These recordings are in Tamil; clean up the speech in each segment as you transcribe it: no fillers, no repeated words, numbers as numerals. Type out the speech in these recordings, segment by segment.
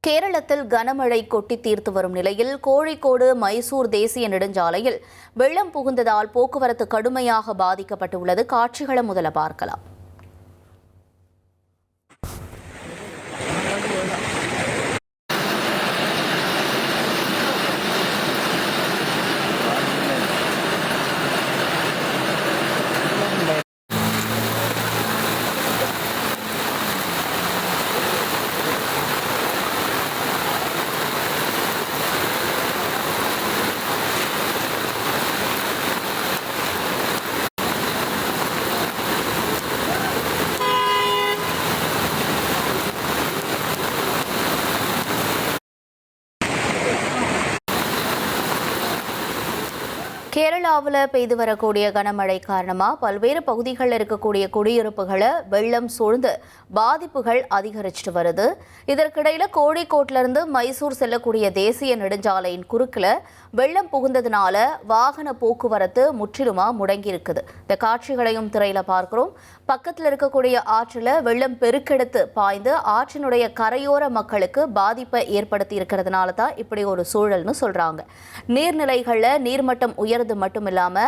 கேரளத்தில் கனமழை கொட்டி தீர்த்து வரும் நிலையில் கோழிக்கோடு மைசூர் தேசிய நெடுஞ்சாலையில் வெள்ளம் புகுந்ததால் போக்குவரத்து கடுமையாக பாதிக்கப்பட்டுள்ளது. காட்சிகளை முதல்ல பார்க்கலாம். கேரளாவில் பெய்து வரக்கூடிய கனமழை காரணமாக பல்வேறு பகுதிகளில் இருக்கக்கூடிய குடியிருப்புகளை வெள்ளம் சூழ்ந்து பாதிப்புகள் அதிகரிச்சுட்டு வருது. இதற்கிடையில் கோழிக்கோட்டிலிருந்து மைசூர் செல்லக்கூடிய தேசிய நெடுஞ்சாலையின் குறுக்கில் வெள்ளம் புகுந்ததுனால வாகன போக்குவரத்து முற்றிலுமாக முடங்கி இருக்குது. இந்த காட்சிகளையும் திரையில பார்க்கிறோம். பக்கத்தில் இருக்கக்கூடிய ஆற்றில் வெள்ளம் பெருக்கெடுத்து பாய்ந்து ஆற்றினுடைய கரையோர மக்களுக்கு பாதிப்பை ஏற்படுத்தி இருக்கிறதுனால தான் இப்படி ஒரு சூழல்னு சொல்றாங்க. நீர்நிலைகளில் நீர்மட்டம் உயர்ந்து மட்டுமில்லாம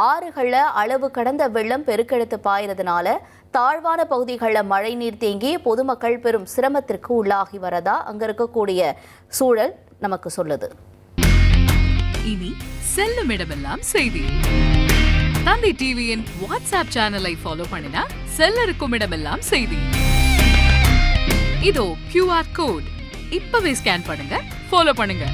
ஆறுகள்ல அளவு கடந்த வெள்ளம் பெருக்கெடுத்து பாயறதுனால தாழ்வான பகுதிகளில் மழை நீர் தேங்கி பொதுமக்கள் பெரும் சிரமத்திற்கு உள்ளாகி வரதா அங்க இருக்கக்கூடிய சூழல் நமக்கு சொல்லுது. இனி செல்லும் இடமெல்லாம் செய்தி. தந்தை டிவியின் வாட்ஸ்அப் சேனலை ஃபாலோ பண்ணினா செல்ல இருக்கும் இடமெல்லாம் செய்தி. இதோ QR கோட் இப்பவே ஸ்கேன் பண்ணுங்க, ஃபாலோ பண்ணுங்க.